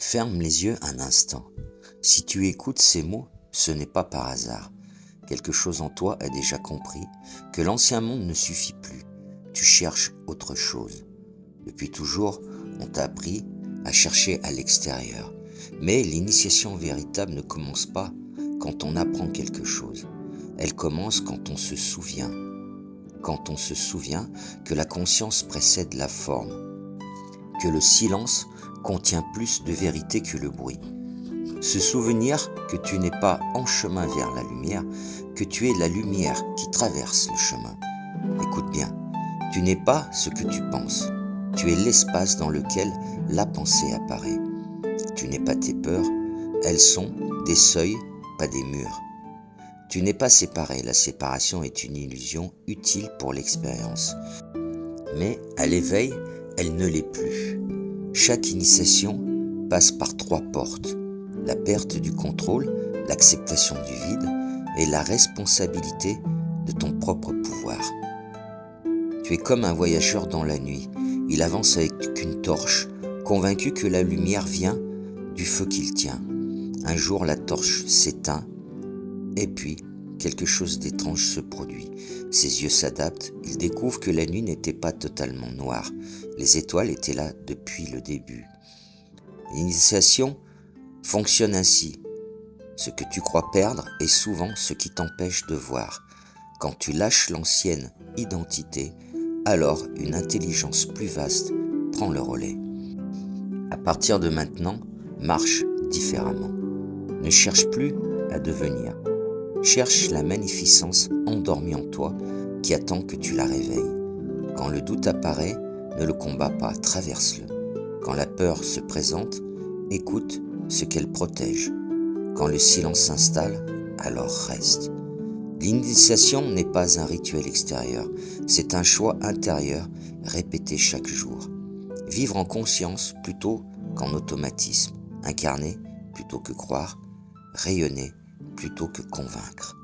Ferme les yeux un instant. Si tu écoutes ces mots, ce n'est pas par hasard. Quelque chose en toi a déjà compris que l'ancien monde ne suffit plus. Tu cherches autre chose. Depuis toujours, on t'a appris à chercher à l'extérieur. Mais l'initiation véritable ne commence pas quand on apprend quelque chose. Elle commence quand on se souvient. Quand on se souvient que la conscience précède la forme, que le silence contient plus de vérité que le bruit. Se souvenir que tu n'es pas en chemin vers la lumière, que tu es la lumière qui traverse le chemin. Écoute bien, tu n'es pas ce que tu penses. Tu es l'espace dans lequel la pensée apparaît. Tu n'es pas tes peurs, elles sont des seuils, pas des murs. Tu n'es pas séparé, la séparation est une illusion utile pour l'expérience. Mais à l'éveil, elle ne l'est plus. Chaque initiation passe par 3 portes. La perte du contrôle, l'acceptation du vide et la responsabilité de ton propre pouvoir. Tu es comme un voyageur dans la nuit. Il avance avec une torche, convaincu que la lumière vient du feu qu'il tient. Un jour, la torche s'éteint et puis quelque chose d'étrange se produit. Ses yeux s'adaptent, il découvre que la nuit n'était pas totalement noire. Les étoiles étaient là depuis le début. L'initiation fonctionne ainsi. Ce que tu crois perdre est souvent ce qui t'empêche de voir. Quand tu lâches l'ancienne identité, alors une intelligence plus vaste prend le relais. À partir de maintenant, marche différemment. Ne cherche plus à devenir. Cherche la magnificence endormie en toi qui attend que tu la réveilles. Quand le doute apparaît, ne le combats pas, traverse-le. Quand la peur se présente, écoute ce qu'elle protège. Quand le silence s'installe, alors reste. L'initiation n'est pas un rituel extérieur, c'est un choix intérieur répété chaque jour. Vivre en conscience plutôt qu'en automatisme, incarner plutôt que croire, rayonner plutôt que convaincre.